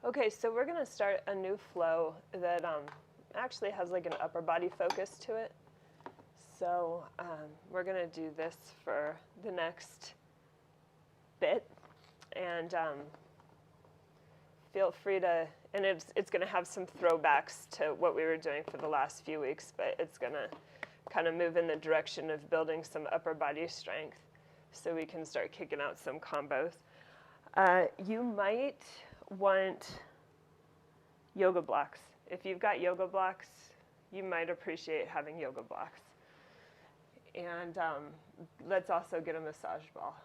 Okay, so we're going to start a new flow that actually has like an upper body focus to it. So we're going to do this for the next bit, and feel free to, and it's going to have some throwbacks to what we were doing for the last few weeks, but it's going to kind of move in the direction of building some upper body strength so we can start kicking out some combos. You might want yoga blocks. If you've got yoga blocks, you might appreciate having yoga blocks. And let's also get a massage ball.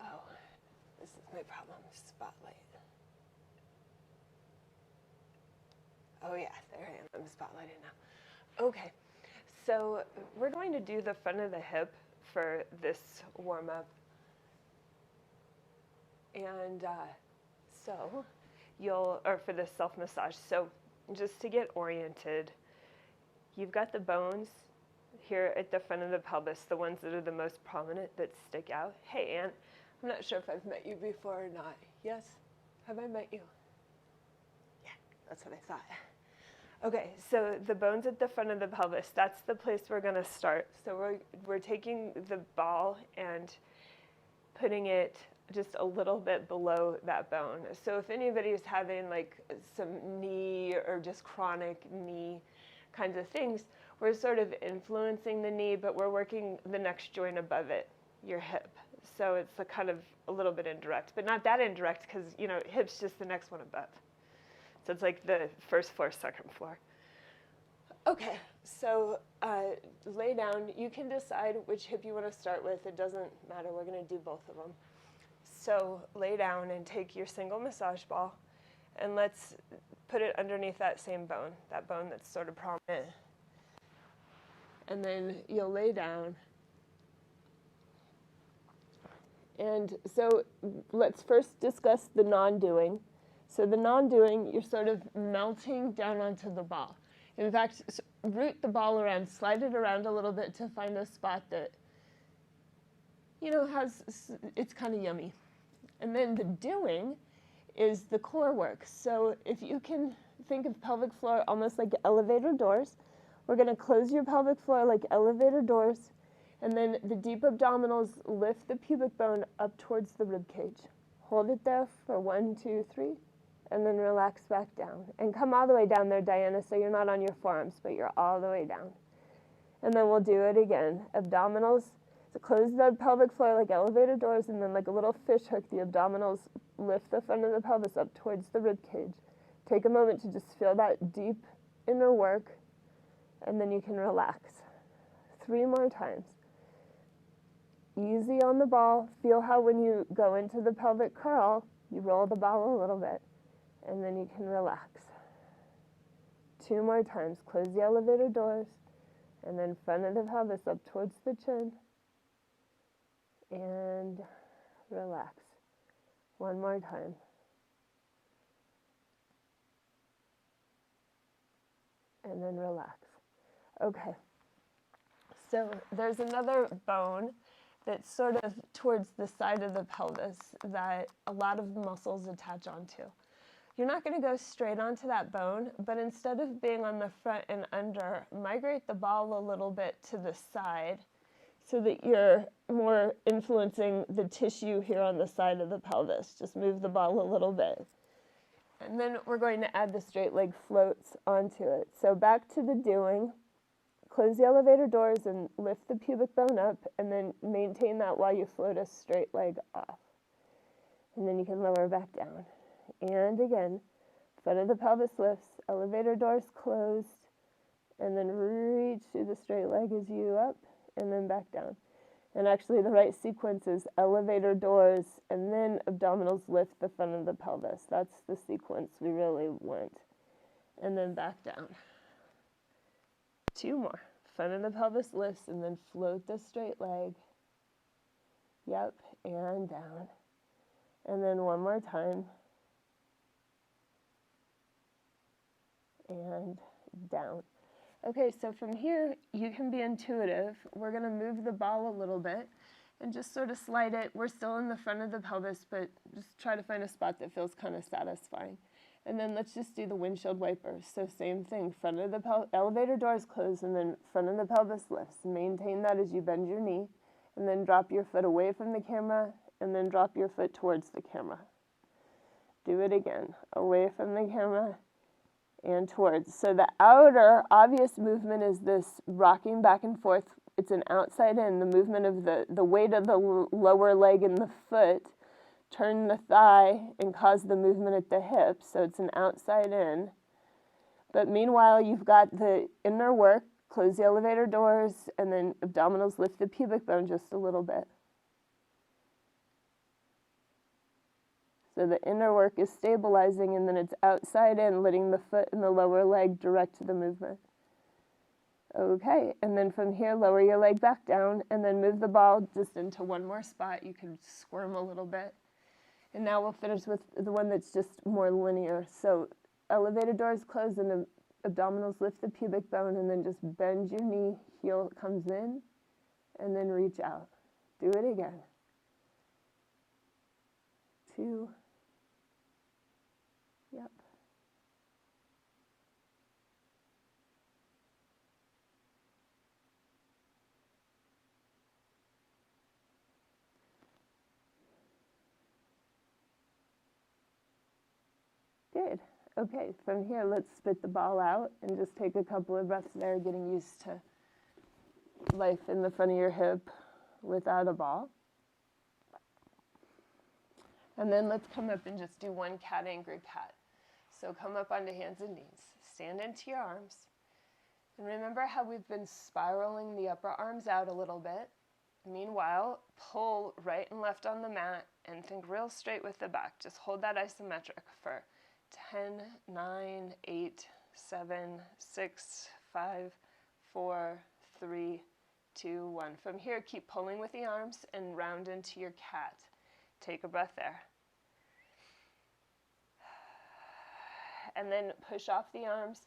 Oh, this is my problem, spotlight. Oh yeah, there I am, I'm spotlighted now. Okay, so we're going to do the front of the hip for this warm-up. And so or for this self-massage. So just to get oriented, you've got the bones here at the front of the pelvis, the ones that are the most prominent that stick out. Hey, Ann, I'm not sure if I've met you before or not. Yes? Have I met you? Yeah, that's what I thought. Okay, so the bones at the front of the pelvis, that's the place we're going to start. So we're taking the ball and putting it just a little bit below that bone. So if anybody's having like some knee or just chronic knee kinds of things, we're sort of influencing the knee, but we're working the next joint above it, your hip. So it's a little bit indirect, but not that indirect because, hip's just the next one above. So it's like the first floor, second floor. Okay, so lay down. You can decide which hip you want to start with. It doesn't matter. We're going to do both of them. So lay down and take your single massage ball, and let's put it underneath that same bone, that bone that's sort of prominent. And then you'll lay down. And so let's first discuss the non-doing. So the non-doing, you're sort of melting down onto the ball. In fact, root the ball around, slide it around a little bit to find a spot that, it's kind of yummy. And then the doing is the core work. So if you can think of pelvic floor almost like elevator doors, we're going to close your pelvic floor like elevator doors, and then the deep abdominals lift the pubic bone up towards the rib cage. Hold it there for 1, 2, 3, and then relax back down. And come all the way down there, Diana, so you're not on your forearms, but you're all the way down. And then we'll do it again. Abdominals, so close the pelvic floor like elevator doors, and then like a little fish hook, the abdominals lift the front of the pelvis up towards the rib cage. Take a moment to just feel that deep inner work, and then you can relax. 3 more times. Easy on the ball. Feel how when you go into the pelvic curl, you roll the ball a little bit, and then you can relax. 2 more times. Close the elevator doors, and then front of the pelvis up towards the chin, and relax. 1 more time. And then relax. Okay. So there's another bone that's sort of towards the side of the pelvis that a lot of muscles attach onto. You're not going to go straight onto that bone, but instead of being on the front and under, migrate the ball a little bit to the side so that you're more influencing the tissue here on the side of the pelvis. Just move the ball a little bit. And then we're going to add the straight leg floats onto it. So back to the doing. Close the elevator doors and lift the pubic bone up, and then maintain that while you float a straight leg off. And then you can lower back down. And again, front of the pelvis lifts, elevator doors closed, and then reach through the straight leg as you up, and then back down. And actually the right sequence is elevator doors, and then abdominals lift the front of the pelvis. That's the sequence we really want. And then back down. 2 more. front of the pelvis lifts, and then float the straight leg. Yep, and down. And then one more time. And down. Okay, so from here, you can be intuitive. We're going to move the ball a little bit and just sort of slide it. We're still in the front of the pelvis, but just try to find a spot that feels kind of satisfying. And then let's just do the windshield wipers. So same thing, front of the elevator doors closed, and then front of the pelvis lifts. Maintain that as you bend your knee, and then drop your foot away from the camera, and then drop your foot towards the camera. Do it again, away from the camera and towards. So the outer obvious movement is this rocking back and forth. It's an outside in, the movement of the weight of the lower leg and the foot turn the thigh and cause the movement at the hip, so it's an outside in. But meanwhile, you've got the inner work, close the elevator doors, and then abdominals, lift the pubic bone just a little bit. So the inner work is stabilizing, and then it's outside in, letting the foot and the lower leg direct the movement. Okay, and then from here, lower your leg back down, and then move the ball just into one more spot. You can squirm a little bit. And now we'll finish with the one that's just more linear. So elevator doors close, and the abdominals lift the pubic bone, and then just bend your knee, heel comes in, and then reach out. Do it again. 2. Yep. Good. Okay, from here, let's spit the ball out and just take a couple of breaths there, getting used to life in the front of your hip without a ball. And then let's come up and just do one cat angry cat. So come up onto hands and knees, stand into your arms, and remember how we've been spiraling the upper arms out a little bit. Meanwhile, pull right and left on the mat and think real straight with the back. Just hold that isometric for 10, 9, 8, 7, 6, 5, 4, 3, 2, 1. From here, keep pulling with the arms and round into your cat. Take a breath there. And then push off the arms.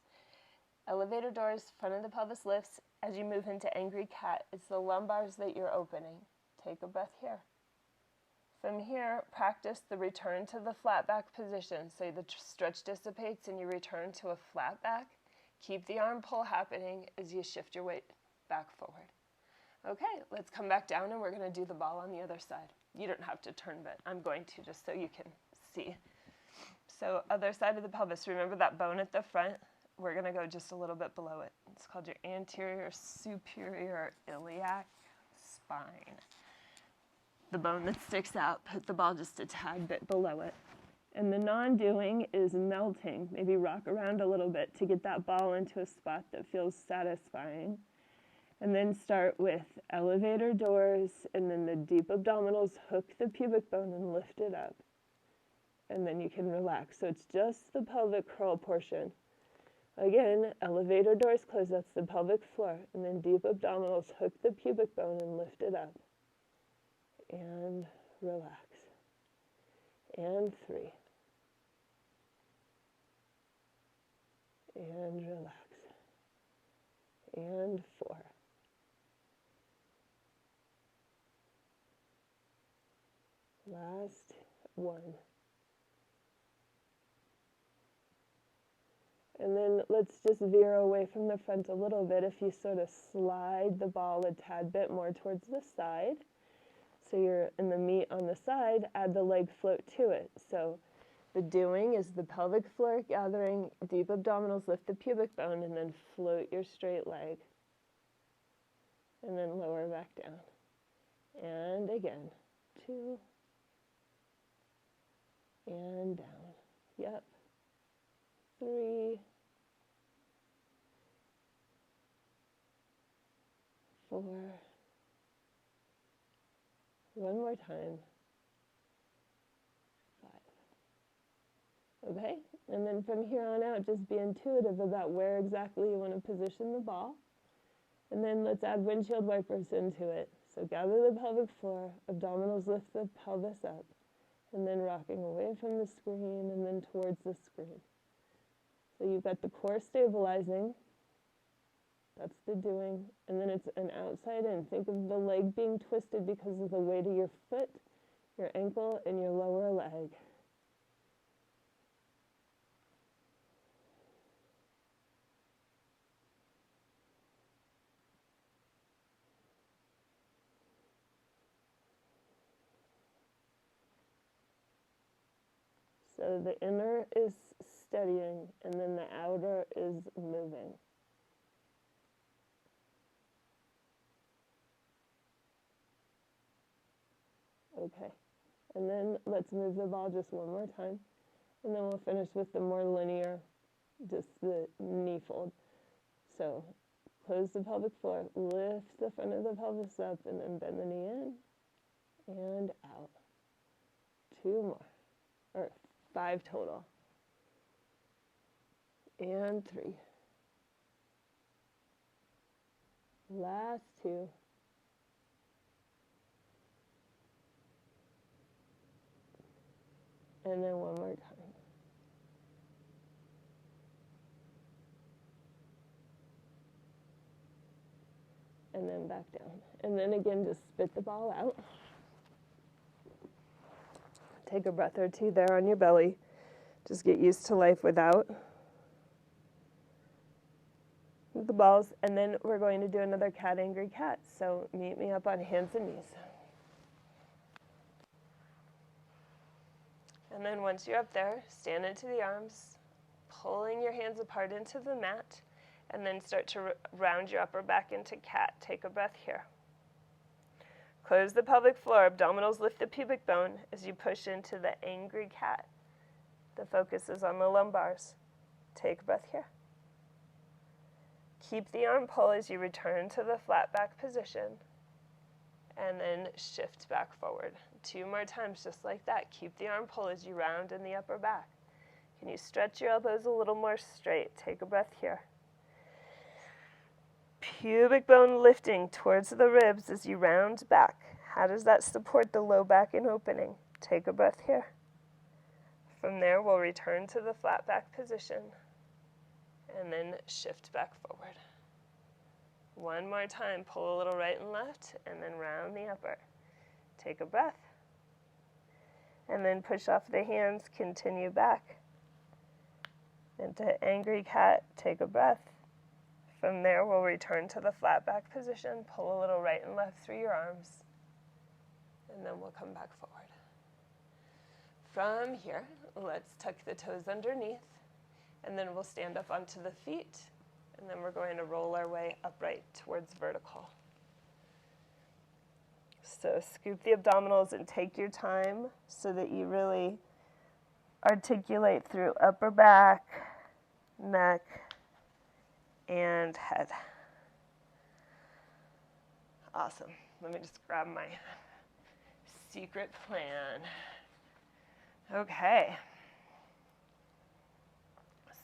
Elevator doors, front of the pelvis lifts. As you move into angry cat, it's the lumbars that you're opening. Take a breath here. From here, practice the return to the flat back position. So the stretch dissipates and you return to a flat back. Keep the arm pull happening as you shift your weight back forward. Okay, let's come back down and we're going to do the ball on the other side. You don't have to turn, but I'm going to just so you can see. So other side of the pelvis, remember that bone at the front? We're going to go just a little bit below it. It's called your anterior superior iliac spine. The bone that sticks out, put the ball just a tad bit below it. And the non-doing is melting. Maybe rock around a little bit to get that ball into a spot that feels satisfying. And then start with elevator doors, and then the deep abdominals, hook the pubic bone and lift it up. And then you can relax. So it's just the pelvic curl portion. Again, elevator doors close, that's the pelvic floor. And then deep abdominals, hook the pubic bone and lift it up. And relax. And 3. And relax. And 4. Last 1. And then let's just veer away from the front a little bit. If you sort of slide the ball a tad bit more towards the side, so you're in the meat on the side, add the leg float to it. So the doing is the pelvic floor gathering, deep abdominals, lift the pubic bone, and then float your straight leg. And then lower back down. And again, 2. And down. Yep. 3. 4. One more time. 5. Okay? And then from here on out, just be intuitive about where exactly you want to position the ball. And then let's add windshield wipers into it. So gather the pelvic floor, abdominals lift the pelvis up, and then rocking away from the screen and then towards the screen. So you've got the core stabilizing, that's the doing, and then it's an outside in. Think of the leg being twisted because of the weight of your foot, your ankle, and your lower leg. So the inner is steadying, and then the outer is moving. Okay, and then let's move the ball just one more time, and then we'll finish with the more linear, just the knee fold. So close the pelvic floor, lift the front of the pelvis up, and then bend the knee in and out. 2 more, or 5 total. And 3. Last 2. And then one more time. And then back down. And then again, just spit the ball out. Take a breath or two there on your belly. Just get used to life without the balls. And then we're going to do another cat, angry cat. So meet me up on hands and knees. And then once you're up there, stand into the arms, pulling your hands apart into the mat, and then start to round your upper back into cat. Take a breath here. Close the pelvic floor, abdominals lift the pubic bone as you push into the angry cat. The focus is on the lumbars. Take a breath here. Keep the arm pull as you return to the flat back position, and then shift back forward. 2 more times just like that. Keep the arm pull as you round in the upper back. Can you stretch your elbows a little more straight? Take a breath here. Pubic bone lifting towards the ribs as you round back. How does that support the low back and opening? Take a breath here. From there, we'll return to the flat back position and then shift back forward. 1 more time. Pull a little right and left and then round the upper. Take a breath. And then push off the hands, continue back. Into angry cat, take a breath. From there, we'll return to the flat back position, pull a little right and left through your arms, and then we'll come back forward. From here, let's tuck the toes underneath, and then we'll stand up onto the feet, and then we're going to roll our way upright towards vertical. So scoop the abdominals and take your time so that you really articulate through upper back, neck, and head. Awesome. Let me just grab my secret plan. Okay.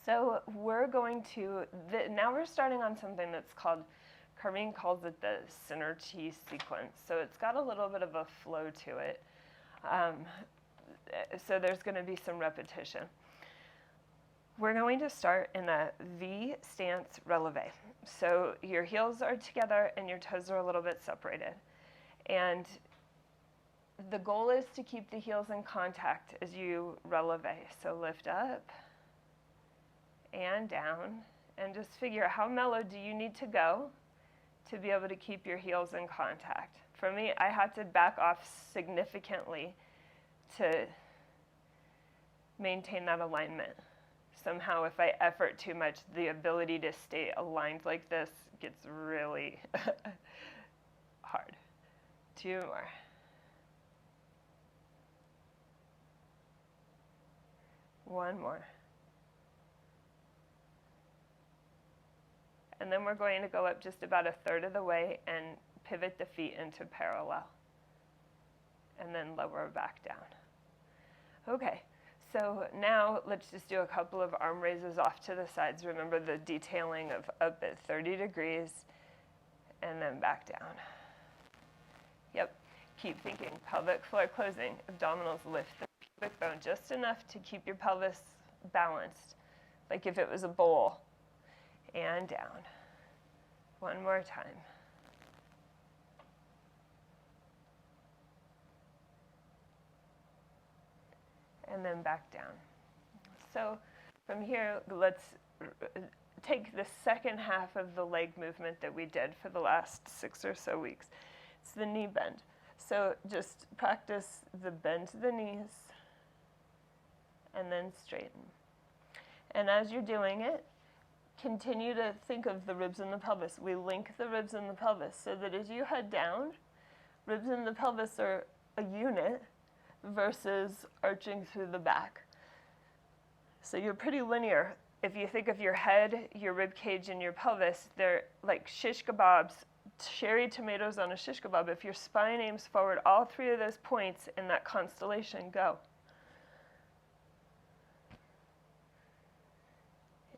So we're going to, now we're starting on something that's called, Carmine calls it the center T sequence. So it's got a little bit of a flow to it. So there's going to be some repetition. We're going to start in a V stance releve. So your heels are together and your toes are a little bit separated. And the goal is to keep the heels in contact as you releve. So lift up and down, and just figure how mellow do you need to go to be able to keep your heels in contact. For me, I had to back off significantly to maintain that alignment. Somehow, if I effort too much, the ability to stay aligned like this gets really hard. 2 more. One more. And then we're going to go up just about a third of the way and pivot the feet into parallel. And then lower back down. Okay, so now let's just do a couple of arm raises off to the sides. Remember the detailing of up at 30 degrees, and then back down. Yep. Keep thinking. Pelvic floor closing. Abdominals lift the pubic bone just enough to keep your pelvis balanced, like if it was a bowl. And down. One more time. And then back down. So from here, let's take the second half of the leg movement that we did for the last 6 or so weeks. It's the knee bend. So just practice the bend to the knees and then straighten. And as you're doing it, continue to think of the ribs and the pelvis. We link the ribs and the pelvis so that as you head down, ribs and the pelvis are a unit versus arching through the back. So you're pretty linear. If you think of your head, your rib cage, and your pelvis, they're like shish kebabs, cherry tomatoes on a shish kebab. If your spine aims forward, all 3 of those points in that constellation go.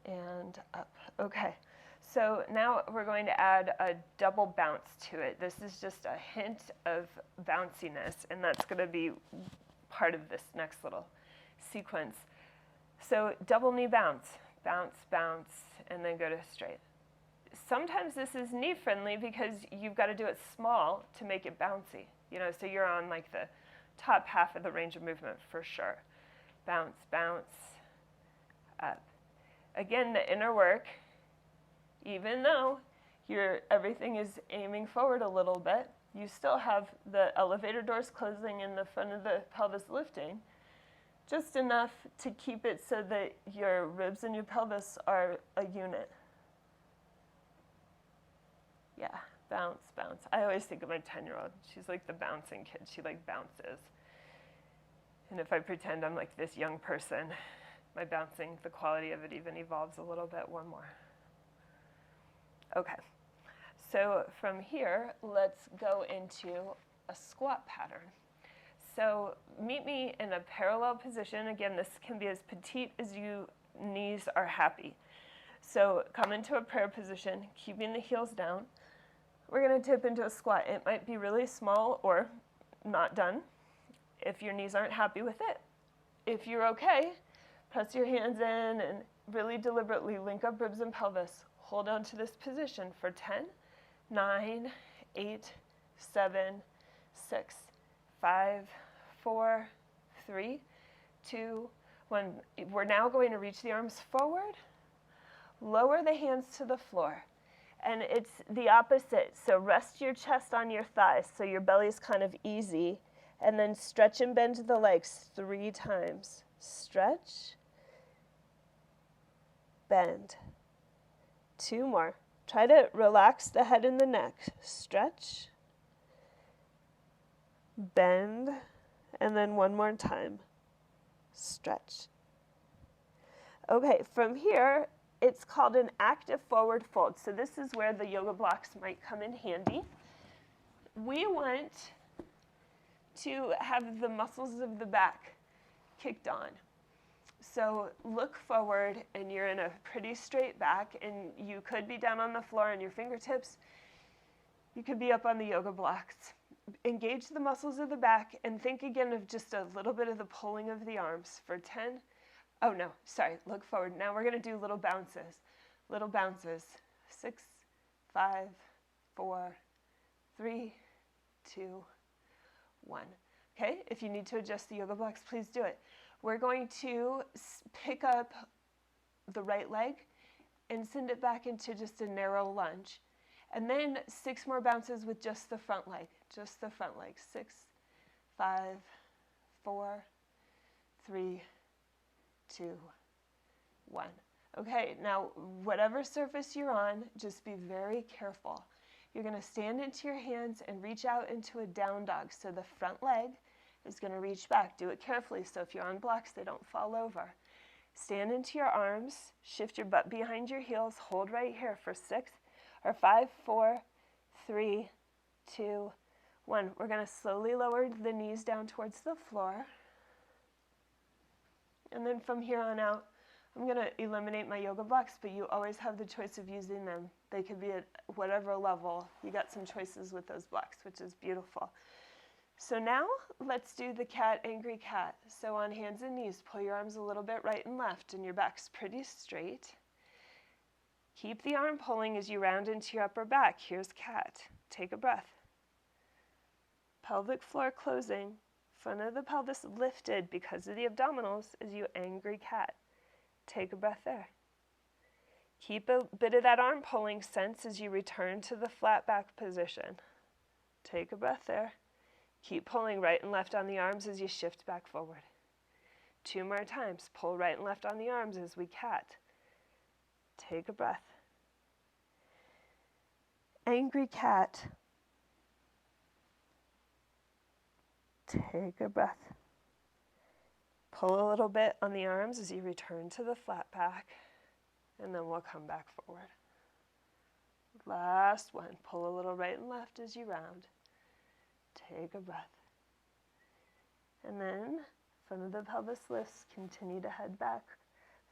And up. Okay. So now we're going to add a double bounce to it. This is just a hint of bounciness, and that's going to be part of this next little sequence. So double knee bounce, bounce, bounce, and then go to straight. Sometimes this is knee friendly because you've got to do it small to make it bouncy. So you're on like the top half of the range of movement for sure. Bounce, bounce, up. Again, the inner work, even though everything is aiming forward a little bit, you still have the elevator doors closing and the front of the pelvis lifting, just enough to keep it so that your ribs and your pelvis are a unit. Yeah, bounce, bounce. I always think of my 10-year-old. She's like the bouncing kid. She like bounces. And if I pretend I'm like this young person, my bouncing, the quality of it even evolves a little bit. One more. Okay. So from here, let's go into a squat pattern. So meet me in a parallel position. Again, this can be as petite as your knees are happy. So come into a prayer position, keeping the heels down. We're going to tip into a squat. It might be really small or not done if your knees aren't happy with it. If you're okay, press your hands in and really deliberately link up ribs and pelvis. Hold on to this position for 10, 9, 8, 7, 6, 5, 4, 3, 2, 1. We're now going to reach the arms forward, lower the hands to the floor. And it's the opposite. So rest your chest on your thighs so your belly's kind of easy. And then stretch and bend the legs 3 times. Stretch, bend. 2 more. Try to relax the head and the neck. Stretch, bend, and then 1 more time. Stretch. Okay, from here, it's called an active forward fold. So this is where the yoga blocks might come in handy. We want to have the muscles of the back kicked on. So look forward, and you're in a pretty straight back, and you could be down on the floor on your fingertips. You could be up on the yoga blocks. Engage the muscles of the back, and think again of just a little bit of the pulling of the arms for 10. Oh no, sorry, look forward. Now we're going to do little bounces. Little bounces. 6, 5, 4, 3, 2, 1. Okay, if you need to adjust the yoga blocks, please do it. We're going to pick up the right leg and send it back into just a narrow lunge. And then 6 more bounces with just the front leg. Just the front leg. 6, 5, 4, 3, 2, 1. Okay, now whatever surface you're on, just be very careful. You're going to stand into your hands and reach out into a down dog. So the front leg is going to reach back. Do it carefully so if you're on blocks, they don't fall over. Stand into your arms, shift your butt behind your heels, hold right here for 6 or 5, 4, 3, 2, 1. We're going to slowly lower the knees down towards the floor. And then from here on out, I'm going to eliminate my yoga blocks, but you always have the choice of using them. They could be at whatever level. You got some choices with those blocks, which is beautiful. So now let's do the cat, angry cat. So on hands and knees, pull your arms a little bit right and left, and your back's pretty straight. Keep the arm pulling as you round into your upper back. Here's cat. Take a breath. Pelvic floor closing. Front of the pelvis lifted because of the abdominals as you angry cat. Take a breath there. Keep a bit of that arm pulling sense as you return to the flat back position. Take a breath there. Keep pulling right and left on the arms as you shift back forward. 2 more times. Pull right and left on the arms as we cat. Take a breath. Angry cat. Take a breath. Pull a little bit on the arms as you return to the flat back, and then we'll come back forward. Last one. Pull a little right and left as you round. Take a breath. And then, front of the pelvis lifts, continue to head back,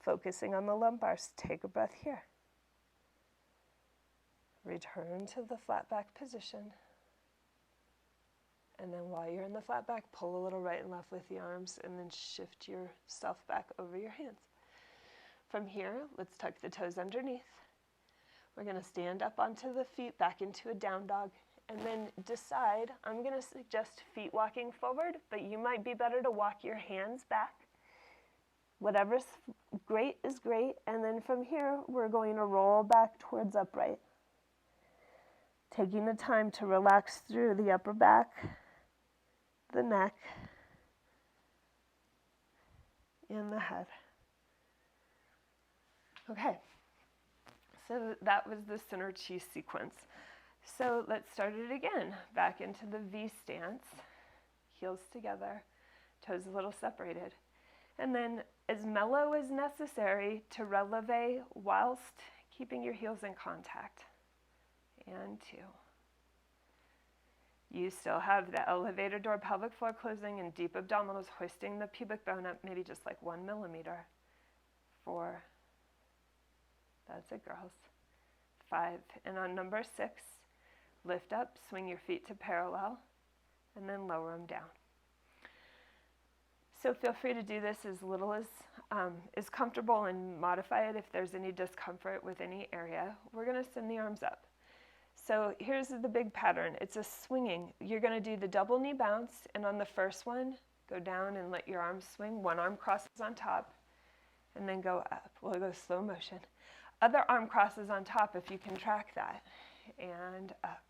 focusing on the lumbars. Take a breath here. Return to the flat back position. And then while you're in the flat back, pull a little right and left with the arms, and then shift yourself back over your hands. From here, let's tuck the toes underneath. We're going to stand up onto the feet, back into a down dog. And then decide, I'm going to suggest feet walking forward, but you might be better to walk your hands back. Whatever's great is great. And then from here, we're going to roll back towards upright. Taking the time to relax through the upper back, the neck, and the head. Okay, so that was the center chi sequence. So let's start it again. Back into the V stance, heels together, toes a little separated. And then as mellow as necessary to releve whilst keeping your heels in contact. And 2. You still have the elevator door, pelvic floor closing, and deep abdominals, hoisting the pubic bone up maybe just like 1 millimeter. 4. That's it, girls. 5. And on number 6, lift up, swing your feet to parallel, and then lower them down. So feel free to do this as little as is comfortable and modify it if there's any discomfort with any area. We're going to send the arms up. So here's the big pattern. It's a swinging. You're going to do the double knee bounce, and on the first one, go down and let your arms swing. One arm crosses on top, and then go up. We'll go slow motion. Other arm crosses on top if you can track that, and up.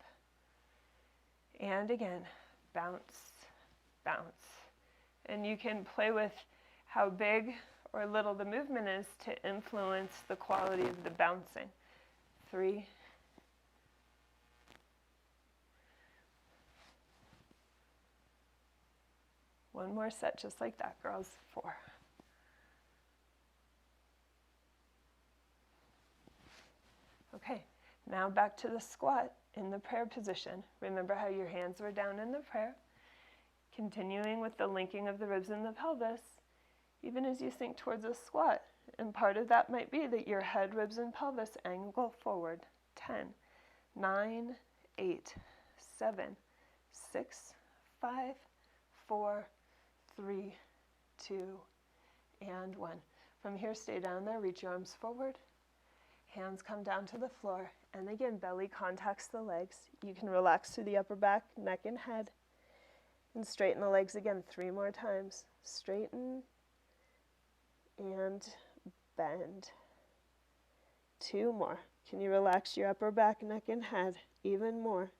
And again, bounce, bounce. And you can play with how big or little the movement is to influence the quality of the bouncing. 3. One more set just like that, girls. 4. Okay, now back to the squat in the prayer position. Remember how your hands were down in the prayer? Continuing with the linking of the ribs and the pelvis, even as you sink towards a squat. And part of that might be that your head, ribs, and pelvis angle forward. 10, 9, 8, 7, 6, 5, 4, 3, 2, and 1. From here, stay down there, reach your arms forward. Hands come down to the floor, and again, belly contacts the legs. You can relax through the upper back, neck, and head. And straighten the legs again 3 more times. Straighten and bend. 2 more. Can you relax your upper back, neck, and head even more?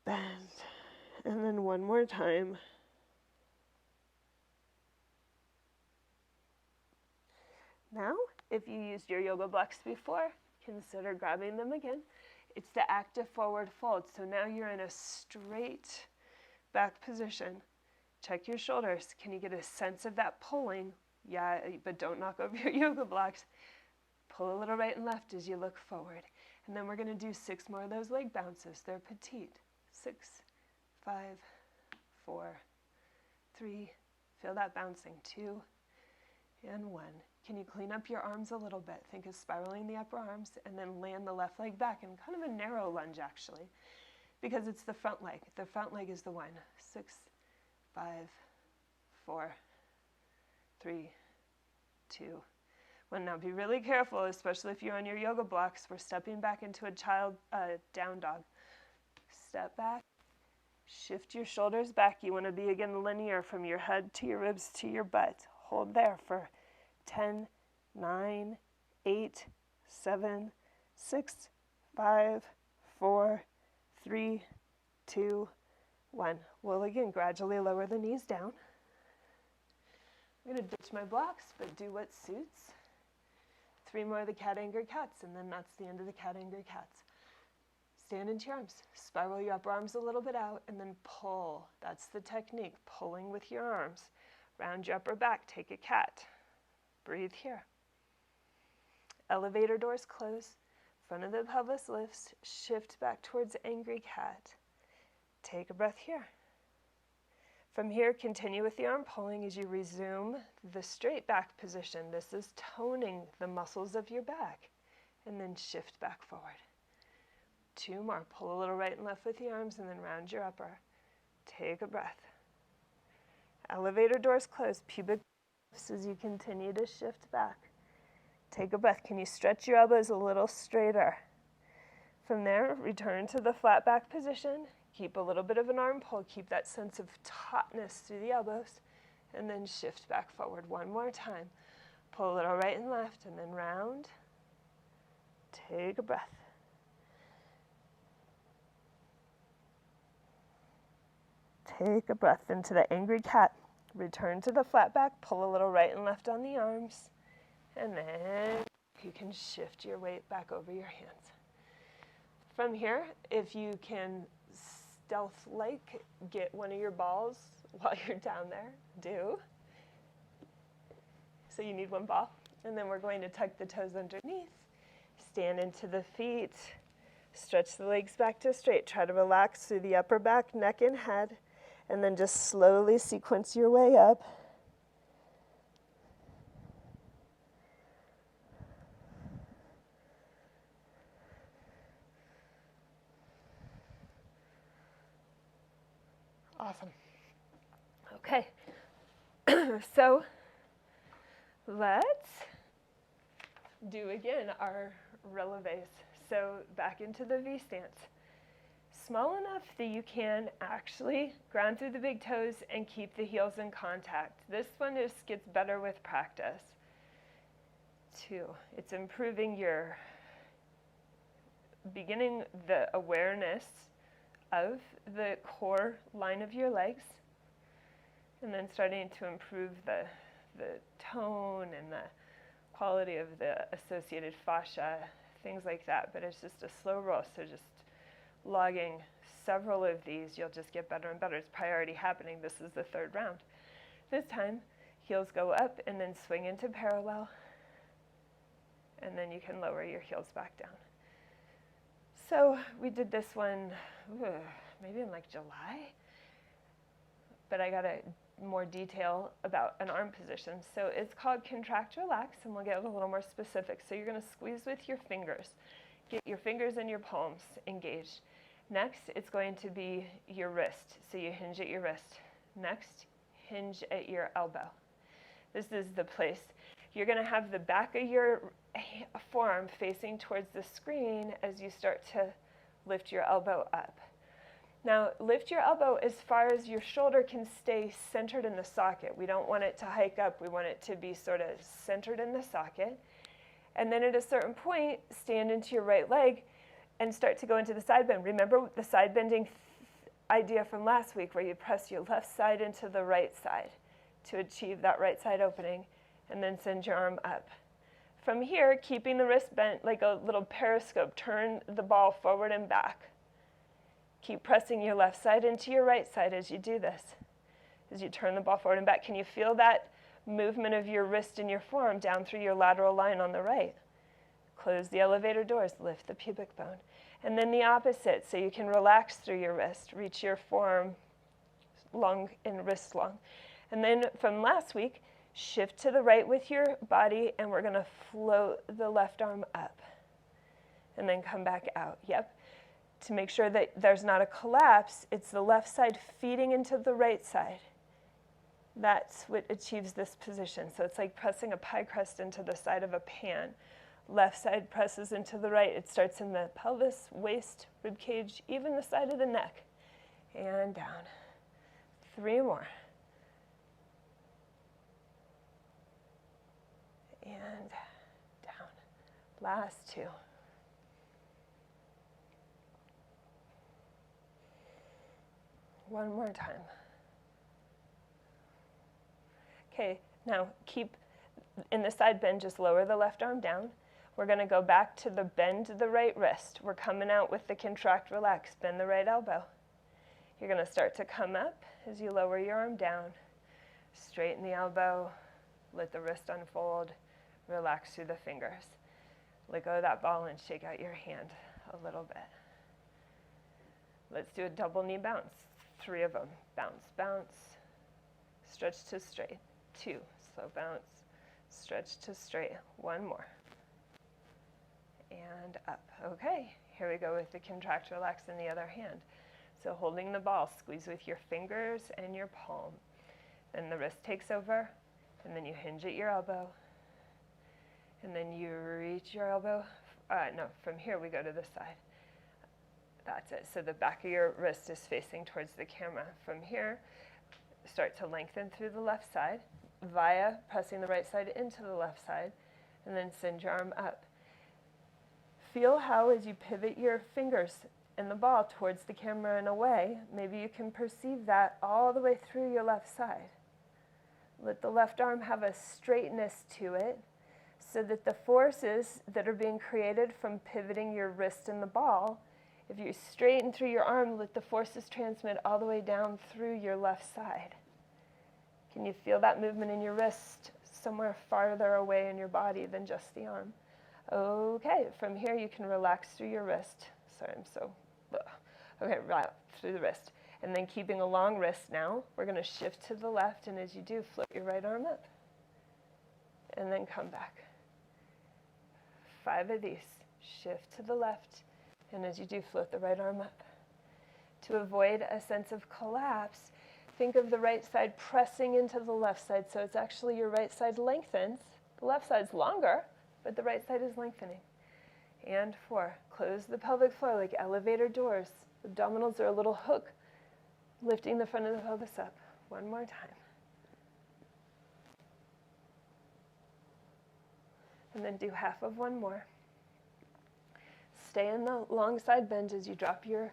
Bend. And then 1 more time. Now, if you used your yoga blocks before, consider grabbing them again. It's the active forward fold. So now you're in a straight back position. Check your shoulders. Can you get a sense of that pulling? Yeah, but don't knock over your yoga blocks. Pull a little right and left as you look forward. And then we're going to do 6 more of those leg bounces. They're petite. 6, 5, 4, 3. Feel that bouncing. 2, and 1. Can you clean up your arms a little bit? Think of spiraling the upper arms and then land the left leg back in kind of a narrow lunge actually, because it's the front leg. The front leg is the 1. 6, 5, 4, 3, 2, 1. Now be really careful, especially if you're on your yoga blocks. We're stepping back into a down dog. Step back, shift your shoulders back. You want to be again linear from your head to your ribs to your butt. Hold there for 10, 9, 8, 7, 6, 5, 4, 3, 2, 1. We'll again gradually lower the knees down. I'm going to ditch my blocks, but do what suits. 3 more of the cat-angry cats, and then that's the end of the cat-angry cats. Stand into your arms. Spiral your upper arms a little bit out, and then pull. That's the technique, pulling with your arms. Round your upper back, take a cat. Breathe here. Elevator doors close. Front of the pelvis lifts. Shift back towards angry cat. Take a breath here. From here, continue with the arm pulling as you resume the straight back position. This is toning the muscles of your back. And then shift back forward. 2 more. Pull a little right and left with the arms and then round your upper. Take a breath. Elevator doors close. Pubic lifts as you continue to shift back. Take a breath. Can you stretch your elbows a little straighter? From there, return to the flat back position. Keep a little bit of an arm pull. Keep that sense of tautness through the elbows. And then shift back forward 1 more time. Pull a little right and left and then round. Take a breath. Take a breath into the angry cat. Return to the flat back. Pull a little right and left on the arms. And then you can shift your weight back over your hands. From here, if you can stealth-like get one of your balls while you're down there, do. So you need 1 ball. And then we're going to tuck the toes underneath. Stand into the feet. Stretch the legs back to straight. Try to relax through the upper back, neck, and head. And then just slowly sequence your way up. Awesome. Okay. So let's do again our releves. So back into the V stance. Small enough that you can actually ground through the big toes and keep the heels in contact. This one just gets better with practice. 2, it's improving your beginning the awareness of the core line of your legs, and then starting to improve the tone and the quality of the associated fascia, things like that. But it's just a slow roll, so just logging several of these, you'll just get better and better. It's probably already happening. This is the 3rd round. This time, heels go up and then swing into parallel, and then you can lower your heels back down. So we did this one maybe in like July, but I got more detail about an arm position. So it's called contract relax, and we'll get a little more specific. So you're going to squeeze with your fingers. Get your fingers and your palms engaged. Next, it's going to be your wrist. So you hinge at your wrist. Next, hinge at your elbow. This is the place. You're going to have the back of your forearm facing towards the screen as you start to lift your elbow up. Now, lift your elbow as far as your shoulder can stay centered in the socket. We don't want it to hike up. We want it to be sort of centered in the socket. And then at a certain point, stand into your right leg and start to go into the side bend. Remember the side bending idea from last week where you press your left side into the right side to achieve that right side opening, and then send your arm up. From here, keeping the wrist bent like a little periscope, turn the ball forward and back. Keep pressing your left side into your right side as you do this. As you turn the ball forward and back, can you feel that movement of your wrist and your forearm down through your lateral line on the right? Close the elevator doors, lift the pubic bone. And then the opposite, so you can relax through your wrist, reach your forearm long and wrist long. And then from last week, Shift to the right with your body, and we're going to float the left arm up. And then come back out. Yep. To make sure that there's not a collapse, it's the left side feeding into the right side. That's what achieves this position. So it's like pressing a pie crust into the side of a pan. Left side presses into the right. It starts in the pelvis, waist, rib cage, even the side of the neck. And down. 3 more. And down. Last 2. One more time. Okay, now keep in the side bend, just lower the left arm down. We're going to go back to the bend the right wrist. We're coming out with the contract, relax, bend the right elbow. You're going to start to come up as you lower your arm down. Straighten the elbow, let the wrist unfold, relax through the fingers. Let go of that ball and shake out your hand a little bit. Let's do a double knee bounce. 3 of them. Bounce, bounce, stretch to straight. 2, slow bounce, stretch to straight. 1 more. And up. Okay, here we go with the contract, relax in the other hand. So holding the ball, squeeze with your fingers and your palm. Then the wrist takes over, and then you hinge at your elbow. And then you reach your elbow. From here we go to the side. That's it. So the back of your wrist is facing towards the camera. From here, start to lengthen through the left side via pressing the right side into the left side, and then send your arm up. Feel how as you pivot your fingers and the ball towards the camera and away, maybe you can perceive that all the way through your left side. Let the left arm have a straightness to it so that the forces that are being created from pivoting your wrist and the ball, if you straighten through your arm, let the forces transmit all the way down through your left side. Can you feel that movement in your wrist somewhere farther away in your body than just the arm? Okay, from here you can relax through your wrist. Sorry, I'm so... Okay, relax through the wrist. And then keeping a long wrist now, we're going to shift to the left, and as you do, float your right arm up. And then come back. 5 of these. Shift to the left, and as you do, float the right arm up. To avoid a sense of collapse, think of the right side pressing into the left side, so it's actually your right side lengthens. The left side's longer, but the right side is lengthening. And 4, close the pelvic floor like elevator doors. Abdominals are a little hook, lifting the front of the pelvis up. 1 more time. And then do half of 1 more. Stay in the long side bend as you drop your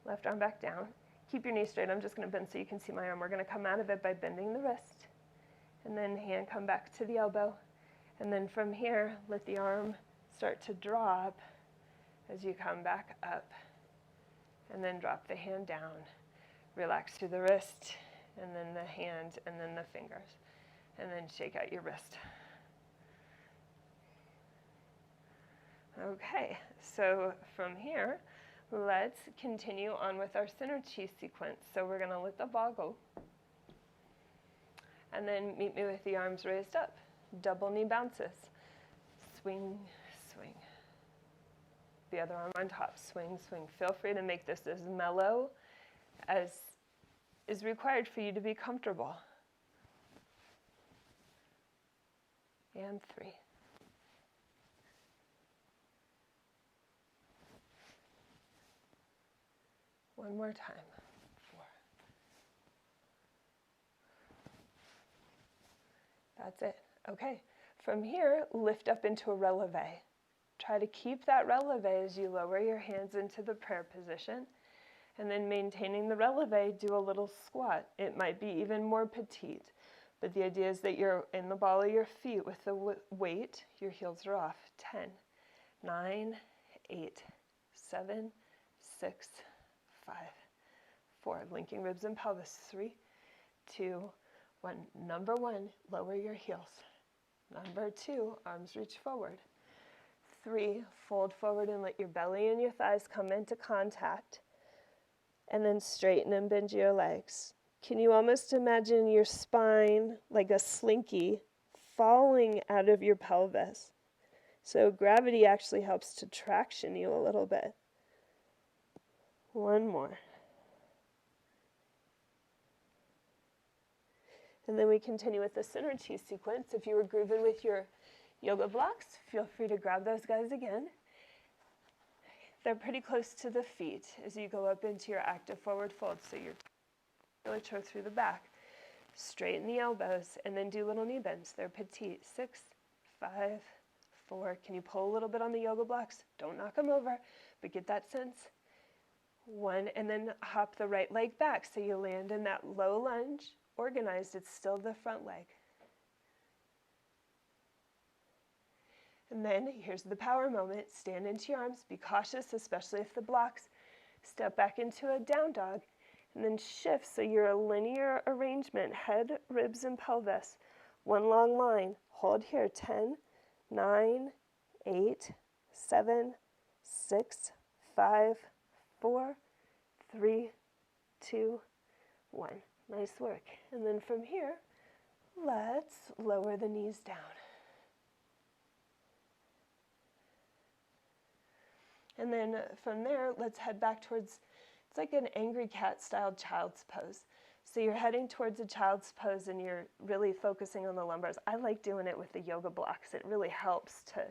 left arm back down. Keep your knee straight. I'm just going to bend so you can see my arm. We're going to come out of it by bending the wrist. And then hand come back to the elbow. And then from here, let the arm start to drop as you come back up. And then drop the hand down. Relax through the wrist, and then the hand, and then the fingers. And then shake out your wrist. Okay, so from here, let's continue on with our center chi sequence. So we're going to let the ball go. And then meet me with the arms raised up. Double knee bounces. Swing, swing. The other arm on top. Swing, swing. Feel free to make this as mellow as is required for you to be comfortable. And 3. One more time. 4. That's it. Okay. From here, lift up into a releve. Try to keep that releve as you lower your hands into the prayer position. And then maintaining the releve, do a little squat. It might be even more petite. But the idea is that you're in the ball of your feet with the weight. Your heels are off. 10, 9, 8, 7, 6, 5, 4. Linking ribs and pelvis. 3, 2, 1. Number 1, lower your heels. Number 2, arms reach forward. 3, fold forward and let your belly and your thighs come into contact. And then straighten and bend your legs. Can you almost imagine your spine like a slinky falling out of your pelvis? So gravity actually helps to traction you a little bit. One more. And then we continue with the synergy sequence. If you were grooving with your yoga blocks, feel free to grab those guys again. They're pretty close to the feet as you go up into your active forward fold. So your musculature through the back. Straighten the elbows and then do little knee bends. They're petite. 6, 5, 4. Can you pull a little bit on the yoga blocks? Don't knock them over, but get that sense. 1, and then hop the right leg back so you land in that low lunge. Organized, it's still the front leg. And then here's the power moment. Stand into your arms. Be cautious, especially if the blocks. Step back into a down dog. And then shift so you're a linear arrangement. Head, ribs, and pelvis. One long line. Hold here. 10, 9, 8, 7, 6, 5, 4, 3, 2, 1. Nice work. And then from here, let's lower the knees down. And then from there, let's head back towards, it's like an angry cat style child's pose. So you're heading towards a child's pose and you're really focusing on the lumbars. I like doing it with the yoga blocks. It really helps to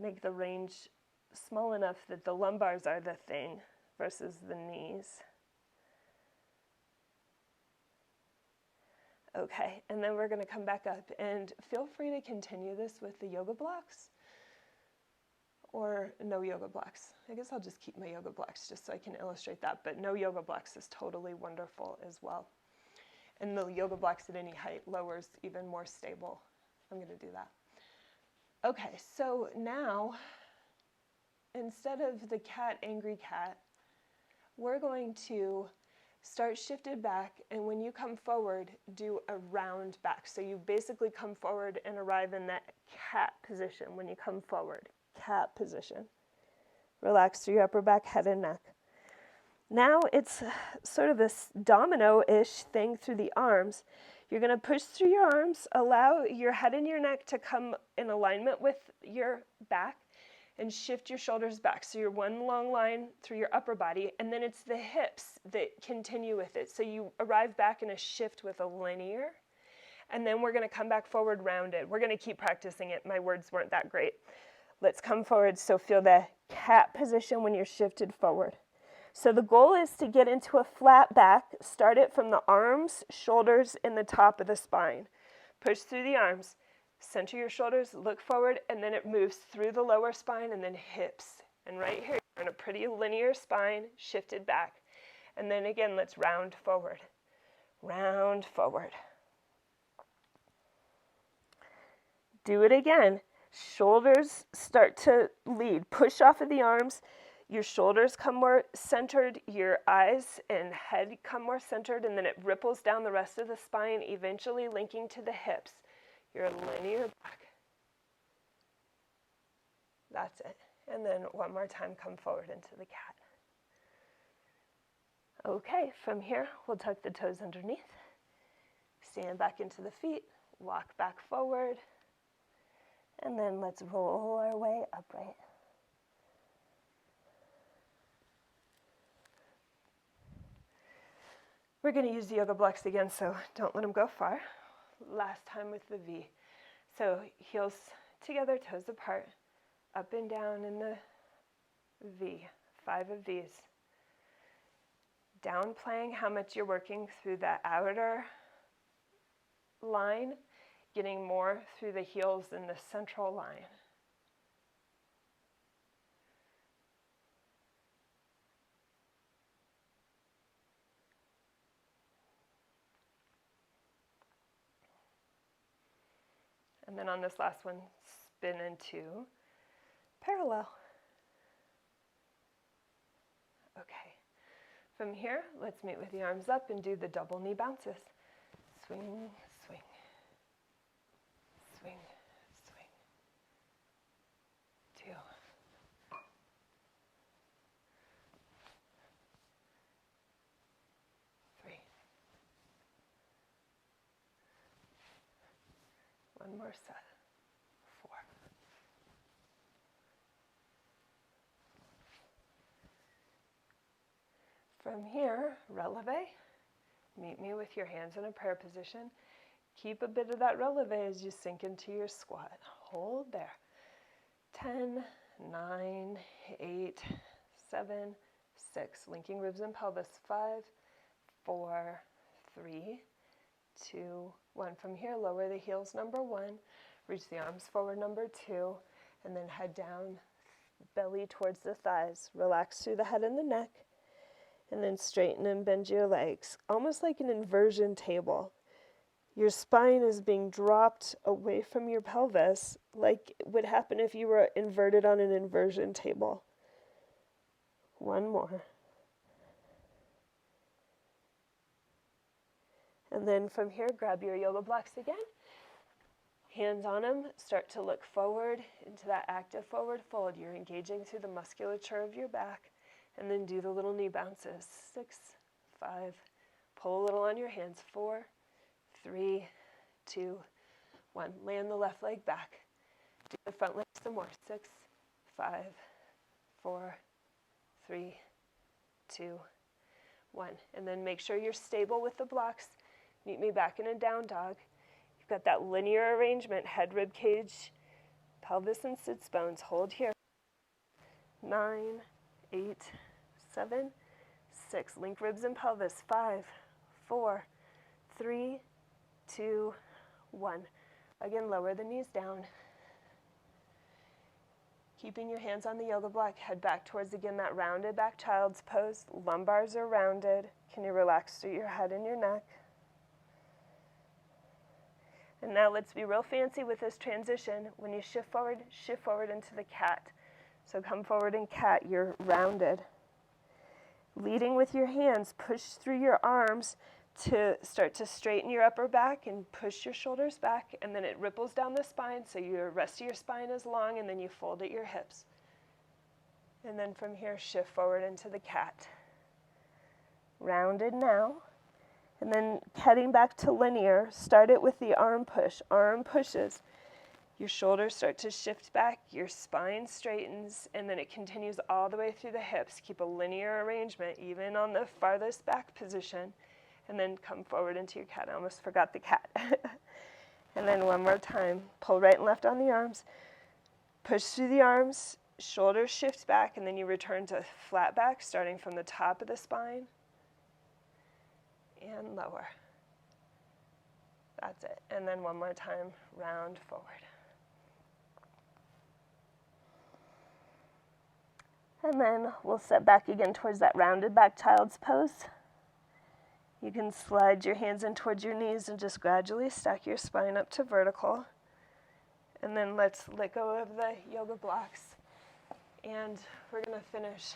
make the range small enough that the lumbars are the thing versus the knees. Okay, and then we're going to come back up and feel free to continue this with the yoga blocks or no yoga blocks. I guess I'll just keep my yoga blocks just so I can illustrate that, but no yoga blocks is totally wonderful as well. And the yoga blocks at any height lowers even more stable. I'm going to do that. Okay, so now instead of the cat, angry cat, we're going to start shifted back, and when you come forward, do a round back. So you basically come forward and arrive in that cat position when you come forward. Cat position. Relax through your upper back, head and neck. Now it's sort of this domino-ish thing through the arms. You're going to push through your arms, allow your head and your neck to come in alignment with your back, and shift your shoulders back. So you're one long line through your upper body, and then it's the hips that continue with it. So you arrive back in a shift with a linear, and then we're going to come back forward rounded. We're going to keep practicing it. My words weren't that great. Let's come forward. So feel the cat position when you're shifted forward. So the goal is to get into a flat back. Start it from the arms, shoulders, and the top of the spine. Push through the arms. Center your shoulders, look forward, and then it moves through the lower spine and then hips. And right here, you're in a pretty linear spine, shifted back. And then again, let's round forward. Round forward. Do it again. Shoulders start to lead. Push off of the arms. Your shoulders come more centered. Your eyes and head come more centered. And then it ripples down the rest of the spine, eventually linking to the hips. You're linear back. That's it. And then one more time, come forward into the cat. Okay, from here, we'll tuck the toes underneath. Stand back into the feet. Walk back forward. And then let's roll our way upright. We're going to use the yoga blocks again, so don't let them go far. Last time with the V. So heels together, toes apart, up and down in the V, 5 of these. Downplaying how much you're working through the outer line, getting more through the heels in the central line. And then on this last one, spin into parallel. Okay. From here, let's meet with the arms up and do the double knee bounces. Swing, swing, swing, swing. 2. 3. One more set. 4. From here, releve. Meet me with your hands in a prayer position. Keep a bit of that releve as you sink into your squat. Hold there. 10, 9, 8, 7, 6. Linking ribs and pelvis. 5, 4, 3, 2, 1. From here, lower the heels, number 1. Reach the arms forward, number 2. And then head down, belly towards the thighs. Relax through the head and the neck. And then straighten and bend your legs, almost like an inversion table. Your spine is being dropped away from your pelvis, like it would happen if you were inverted on an inversion table. One more. And then from here, grab your yoga blocks again. Hands on them, start to look forward into that active forward fold. You're engaging through the musculature of your back. And then do the little knee bounces. 6, 5, pull a little on your hands. 4, 3, 2, 1. Land the left leg back. Do the front leg some more. 6, 5, 4, 3, 2, 1. And then make sure you're stable with the blocks. Meet me back in a down dog. You've got that linear arrangement, head, rib cage, pelvis, and sits bones. Hold here. 9, 8, 7, 6. Link ribs and pelvis. 5, 4, 3, 2, 1. Again, lower the knees down. Keeping your hands on the yoga block. Head back towards, again, that rounded back child's pose. Lumbars are rounded. Can you relax through your head and your neck? And now let's be real fancy with this transition. When you shift forward into the cat. So come forward in cat, you're rounded. Leading with your hands, push through your arms to start to straighten your upper back and push your shoulders back, and then it ripples down the spine so your rest of your spine is long, and then you fold at your hips. And then from here, shift forward into the cat. Rounded now. And then heading back to linear, start it with the arm push. Arm pushes. Your shoulders start to shift back, your spine straightens, and then it continues all the way through the hips. Keep a linear arrangement, even on the farthest back position, and then come forward into your cat. I almost forgot the cat. And then one more time, pull right and left on the arms, push through the arms, shoulders shift back, and then you return to flat back, starting from the top of the spine, and lower. That's it. And then one more time, round forward. And then we'll set back again towards that rounded back child's pose. You can slide your hands in towards your knees and just gradually stack your spine up to vertical. And then let's let go of the yoga blocks. And we're going to finish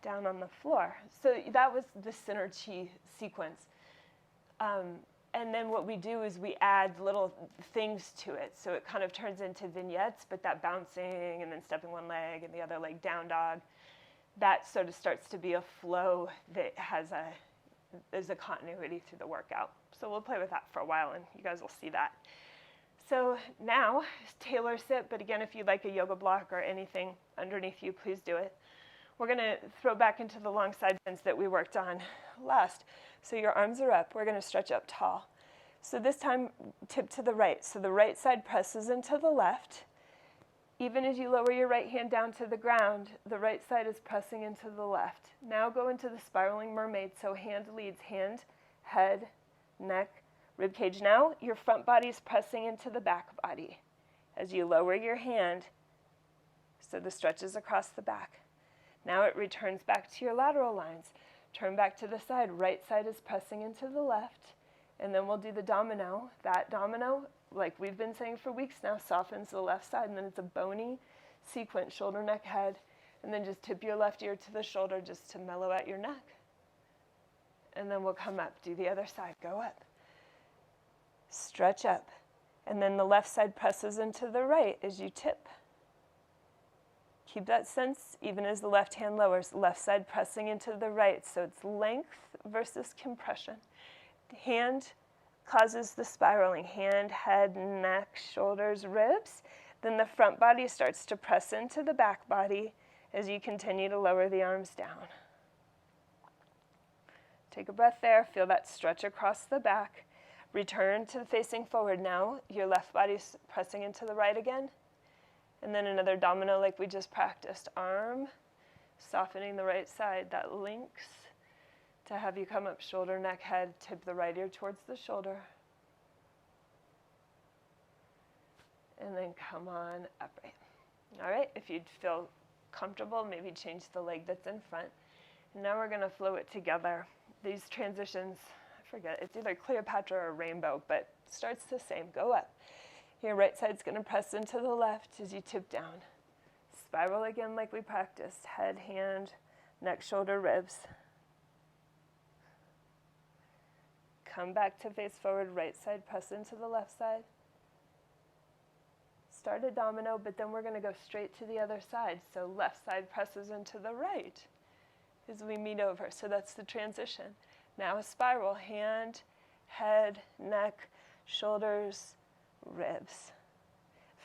down on the floor. So that was the Synergy sequence. And then what we do is we add little things to it. So it kind of turns into vignettes, but that bouncing and then stepping one leg and the other leg down dog, that sort of starts to be a flow that there's a continuity through the workout. So we'll play with that for a while and you guys will see that. So now, tailor sit, but again, if you'd like a yoga block or anything underneath you, please do it. We're going to throw back into the long side bends that we worked on last. So your arms are up. We're going to stretch up tall. So this time, tip to the right. So the right side presses into the left. Even as you lower your right hand down to the ground, the right side is pressing into the left. Now go into the spiraling mermaid. So hand leads hand, head, neck, rib cage. Now your front body is pressing into the back body. As you lower your hand, so the stretch is across the back. Now it returns back to your lateral lines. Turn back to the side. Right side is pressing into the left. And then we'll do the domino. That domino, like we've been saying for weeks now, softens the left side. And then it's a bony sequence, shoulder, neck, head. And then just tip your left ear to the shoulder just to mellow out your neck. And then we'll come up. Do the other side. Go up. Stretch up. And then the left side presses into the right as you tip. Keep that sense even as the left hand lowers, left side pressing into the right. So it's length versus compression. Hand causes the spiraling hand, head, neck, shoulders, ribs. Then the front body starts to press into the back body as you continue to lower the arms down. Take a breath there, feel that stretch across the back. Return to facing forward now. Your left body's pressing into the right again. And then another domino like we just practiced. Arm, softening the right side. That links to have you come up shoulder, neck, head, tip the right ear towards the shoulder. And then come on upright. All right, if you'd feel comfortable, maybe change the leg that's in front. And now we're gonna flow it together. These transitions, I forget, it's either Cleopatra or Rainbow, but starts the same, go up. Your right side's gonna press into the left as you tip down. Spiral again like we practiced, head, hand, neck, shoulder, ribs. Come back to face forward, right side, press into the left side. Start a domino, but then we're gonna go straight to the other side. So left side presses into the right as we meet over. So that's the transition. Now a spiral, hand, head, neck, shoulders, ribs.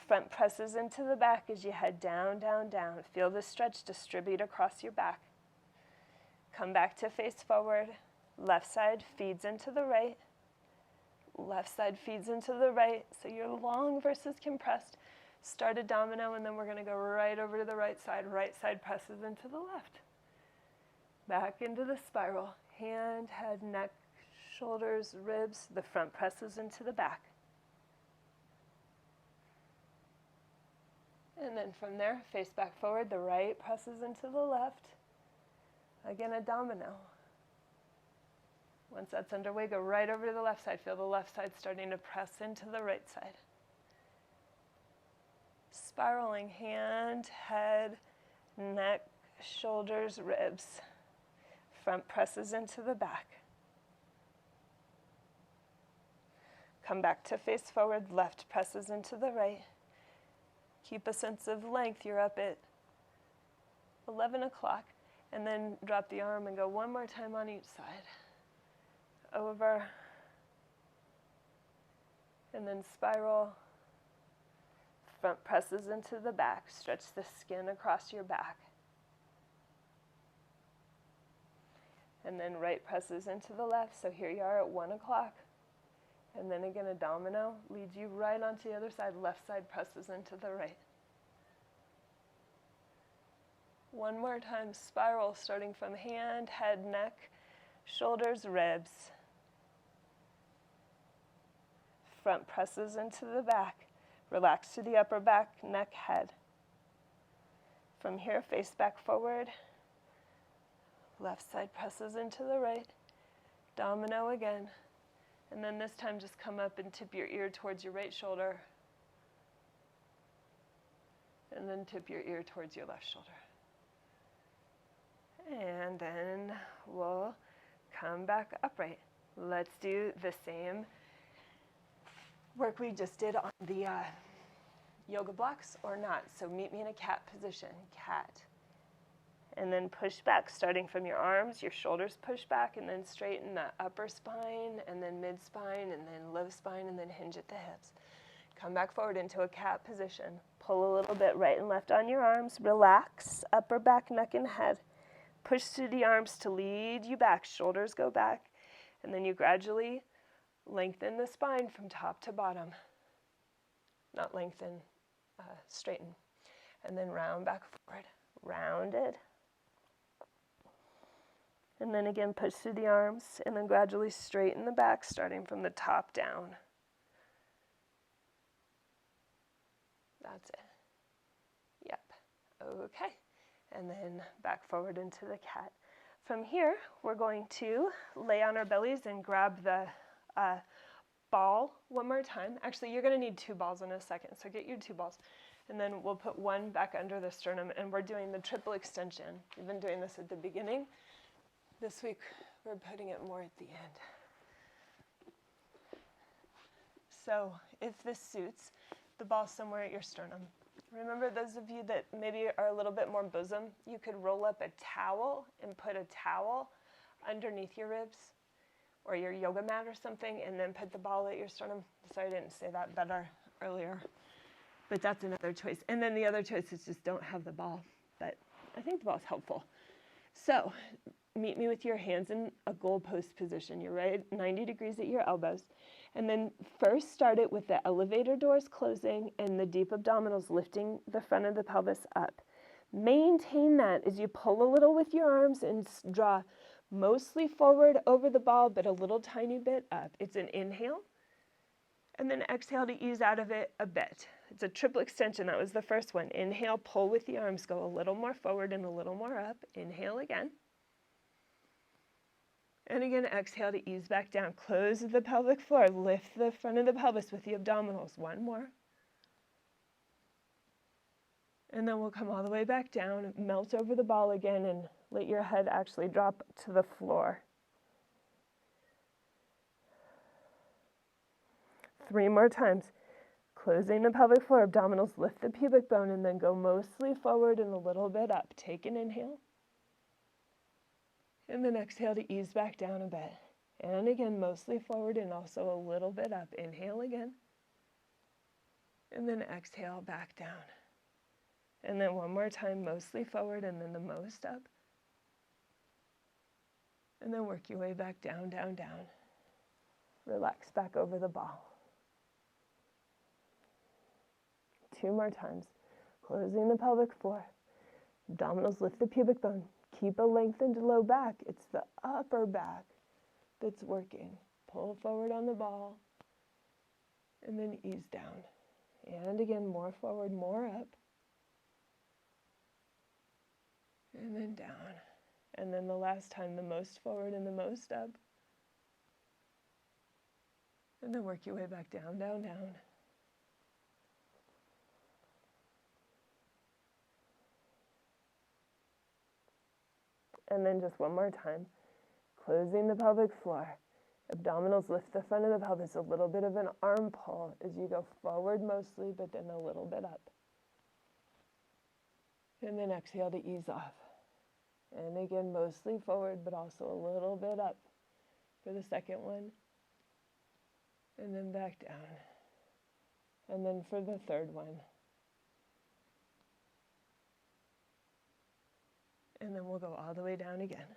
Front presses into the back as you head down, down, down. Feel the stretch distribute across your back. Come back to face forward. Left side feeds into the right. Left side feeds into the right. So you're long versus compressed. Start a domino, and then we're going to go right over to the right side. Right side presses into the left. Back into the spiral. Hand, head, neck, shoulders, ribs. The front presses into the back. And then from there, face back forward. The right presses into the left. Again, a domino. Once that's underway, go right over to the left side. Feel the left side starting to press into the right side. Spiraling, hand, head, neck, shoulders, ribs. Front presses into the back. Come back to face forward. Left presses into the right. Keep a sense of length. You're up at 11 o'clock. And then drop the arm and go one more time on each side. Over. And then spiral. Front presses into the back. Stretch the skin across your back. And then right presses into the left. So here you are at 1 o'clock. And then again, a domino leads you right onto the other side. Left side presses into the right. One more time, spiral, starting from hand, head, neck, shoulders, ribs. Front presses into the back. Relax to the upper back, neck, head. From here, face back forward. Left side presses into the right. Domino again. And then this time just come up and tip your ear towards your right shoulder. And then tip your ear towards your left shoulder. And then we'll come back upright. Let's do the same work we just did on the yoga blocks or not. So meet me in a cat position, cat. And then push back, starting from your arms, your shoulders push back, and then straighten the upper spine, and then mid spine, and then low spine, and then hinge at the hips. Come back forward into a cat position. Pull a little bit right and left on your arms. Relax, upper back, neck, and head. Push through the arms to lead you back. Shoulders go back. And then you gradually lengthen the spine from top to bottom. Not lengthen, straighten. And then round back forward. Rounded. And then again, push through the arms. And then gradually straighten the back, starting from the top down. That's it. Yep. Okay. And then back forward into the cat. From here, we're going to lay on our bellies and grab the ball one more time. Actually, you're going to need 2 balls in a second, so get your 2 balls. And then we'll put one back under the sternum, and we're doing the triple extension. We've been doing this at the beginning. This week, we're putting it more at the end. So if this suits, the ball somewhere at your sternum. Remember, those of you that maybe are a little bit more bosom, you could roll up a towel and put a towel underneath your ribs, or your yoga mat or something, and then put the ball at your sternum. Sorry, I didn't say that better earlier, but that's another choice. And then the other choice is just don't have the ball, but I think the ball's helpful. So meet me with your hands in a goalpost position. You're right 90 degrees at your elbows. And then first start it with the elevator doors closing and the deep abdominals lifting the front of the pelvis up. Maintain that as you pull a little with your arms and draw mostly forward over the ball, but a little tiny bit up. It's an inhale, and then exhale to ease out of it a bit. It's a triple extension. That was the first one. Inhale, pull with the arms, go a little more forward and a little more up. Inhale again. And again, exhale to ease back down. Close the pelvic floor. Lift the front of the pelvis with the abdominals. One more. And then we'll come all the way back down, melt over the ball again, and let your head actually drop to the floor. 3 more times. Closing the pelvic floor, abdominals lift the pubic bone, and then go mostly forward and a little bit up. Take an inhale. And then exhale to ease back down a bit. And again, mostly forward and also a little bit up. Inhale again. And then exhale back down. And then one more time, mostly forward and then the most up. And then work your way back down, down, down. Relax back over the ball. 2 more times. Closing the pelvic floor. Abdominals lift the pubic bone. Keep a lengthened low back. It's the upper back that's working. Pull forward on the ball. And then ease down. And again, more forward, more up. And then down. And then the last time, the most forward and the most up. And then work your way back down, down, down. And then just one more time. Closing the pelvic floor. Abdominals lift the front of the pelvis. A little bit of an arm pull as you go forward mostly, but then a little bit up. And then exhale to ease off. And again, mostly forward, but also a little bit up for the second one. And then back down. And then for the third one. And then we'll go all the way down again.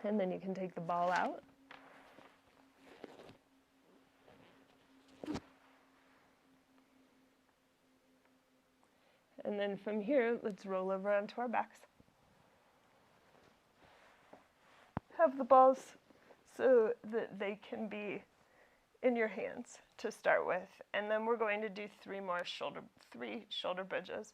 And then you can take the ball out. And then from here, let's roll over onto our backs. Have the balls so that they can be in your hands to start with. And then we're going to do 3 shoulder bridges.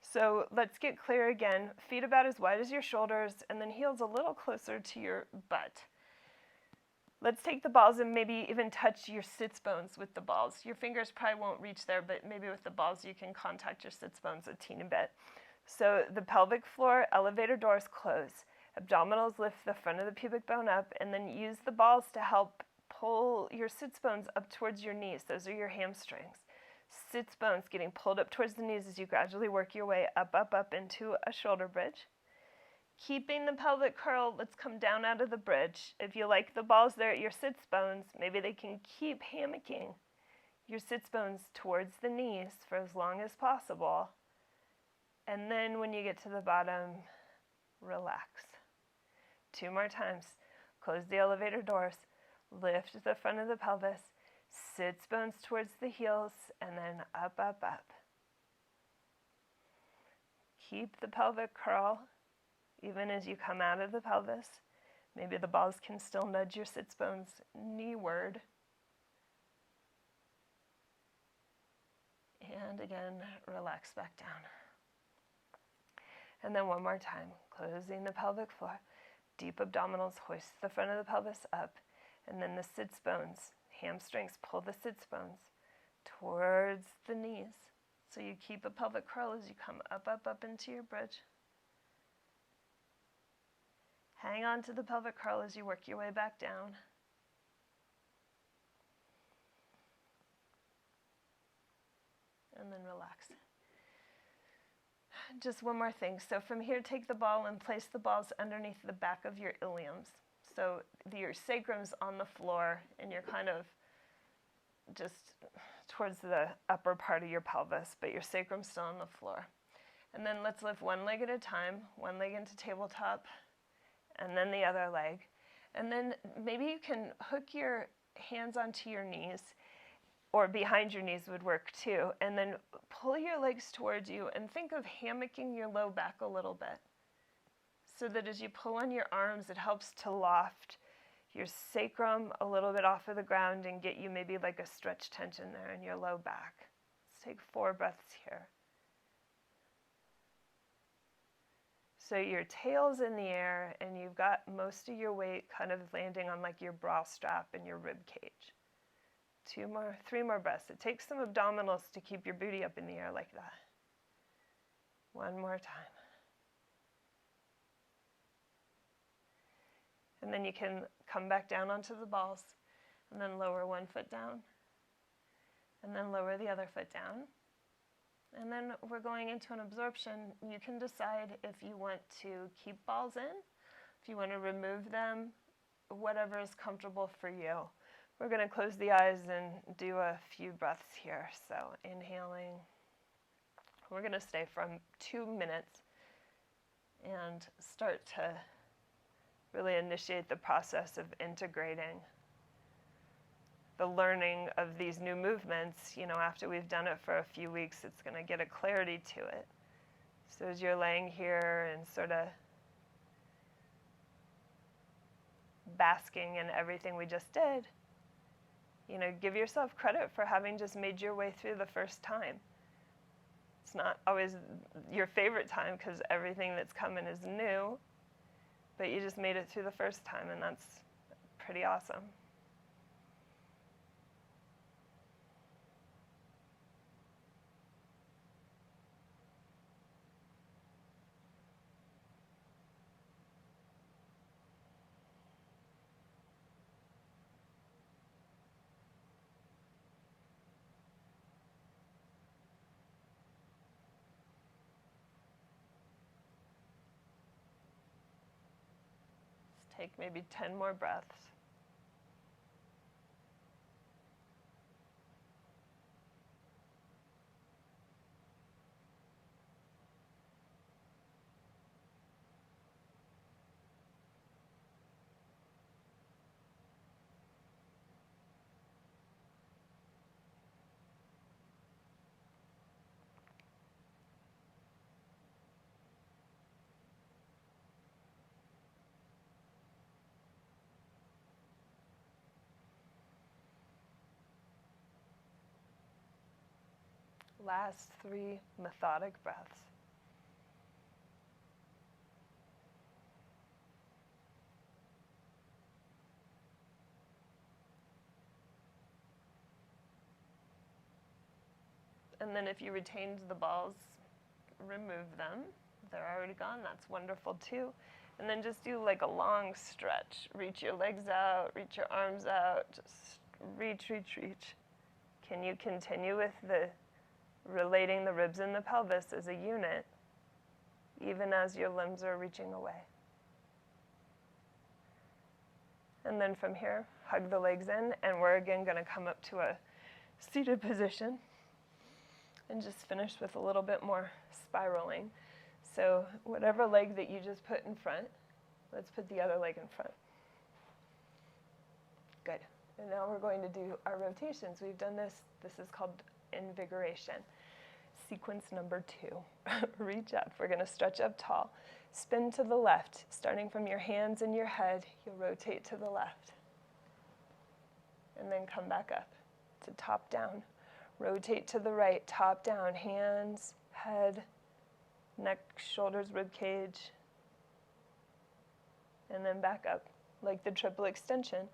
So let's get clear again. Feet about as wide as your shoulders, and then heels a little closer to your butt. Let's take the balls and maybe even touch your sits bones with the balls. Your fingers probably won't reach there, but maybe with the balls you can contact your sits bones a teeny bit. So the pelvic floor, elevator doors close. Abdominals lift the front of the pubic bone up, and then use the balls to help pull your sits bones up towards your knees. Those are your hamstrings. Sits bones getting pulled up towards the knees as you gradually work your way up, up, up into a shoulder bridge. Keeping the pelvic curl, let's come down out of the bridge. If you like the balls there at your sits bones, maybe they can keep hammocking your sits bones towards the knees for as long as possible. And then when you get to the bottom, relax. 2 more times. Close the elevator doors. Lift the front of the pelvis. Sits bones towards the heels, and then up, up, up. Keep the pelvic curl even as you come out of the pelvis. Maybe the balls can still nudge your sits bones kneeward. And again, relax back down. And then one more time, closing the pelvic floor. Deep abdominals hoist the front of the pelvis up, and then the sits bones, hamstrings pull the sits bones towards the knees. So you keep a pelvic curl as you come up, up, up into your bridge. Hang on to the pelvic curl as you work your way back down. And then relax. just one more thing. So from here, take the ball and place the balls underneath the back of your iliums. So your sacrum's on the floor, and you're kind of just towards the upper part of your pelvis, but your sacrum's still on the floor. And then let's lift one leg at a time, one leg into tabletop, and then the other leg. And then maybe you can hook your hands onto your knees, or behind your knees would work too, and then pull your legs towards you and think of hammocking your low back a little bit, so that as you pull on your arms, it helps to loft your sacrum a little bit off of the ground and get you maybe like a stretch tension there in your low back. Let's take 4 breaths here. So your tail's in the air and you've got most of your weight kind of landing on like your bra strap and your rib cage. 3 more breaths. It takes some abdominals to keep your booty up in the air like that. 1 more time. And then you can come back down onto the balls and then lower one foot down and then lower the other foot down. And then we're going into an absorption. You can decide if you want to keep balls in, if you want to remove them, whatever is comfortable for you. We're going to close the eyes and do a few breaths here. So inhaling. We're going to stay from 2 minutes and start to really initiate the process of integrating the learning of these new movements. You know, after we've done it for a few weeks, it's going to get a clarity to it. So as you're laying here and sort of basking in everything we just did, you know, give yourself credit for having just made your way through the first time. It's not always your favorite time because everything that's coming is new, but you just made it through the first time, and that's pretty awesome. Take maybe 10 more breaths. Last 3 methodic breaths. And then if you retained the balls, remove them. They're already gone. That's wonderful too. And then just do like a long stretch. Reach your legs out, reach your arms out, just reach, reach, reach. Can you continue with relating the ribs and the pelvis as a unit, even as your limbs are reaching away? And then from here, hug the legs in, and we're again going to come up to a seated position and just finish with a little bit more spiraling. So whatever leg that you just put in front, let's put the other leg in front. Good. And now we're going to do our rotations. We've done this. This is called invigoration. Sequence number 2. Reach up. We're going to stretch up tall. Spin to the left. Starting from your hands and your head, you'll rotate to the left. And then come back up to top down. Rotate to the right, top down. Hands, head, neck, shoulders, rib cage. And then back up, like the triple extension.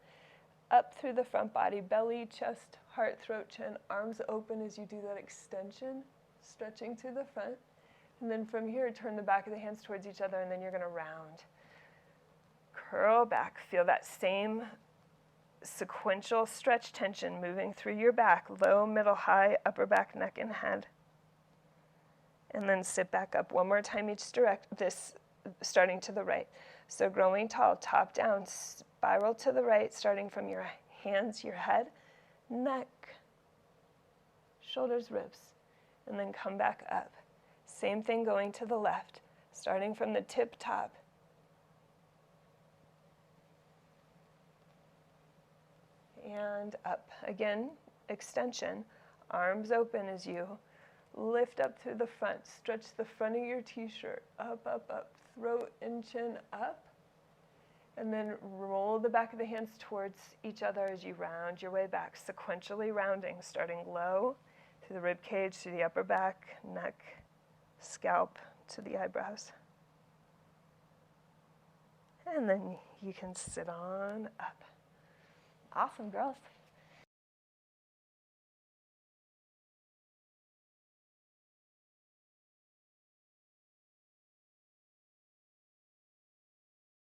Up through the front body, belly, chest, heart, throat, chin, arms open as you do that extension, stretching to the front. And then from here, turn the back of the hands towards each other, and then you're going to round. Curl back. Feel that same sequential stretch tension moving through your back, low, middle, high, upper back, neck, and head. And then sit back up one more time starting to the right. So growing tall, top down, spiral to the right, starting from your hands, your head, neck, shoulders, ribs, and then come back up. Same thing going to the left, starting from the tip top. And up. Again, extension, arms open as you lift up through the front. Stretch the front of your t-shirt, up, up, up. Throat and chin up. And then roll the back of the hands towards each other as you round your way back, sequentially rounding, starting low through the rib cage, through the upper back, neck, scalp, to the eyebrows. And then you can sit on up. Awesome, girls.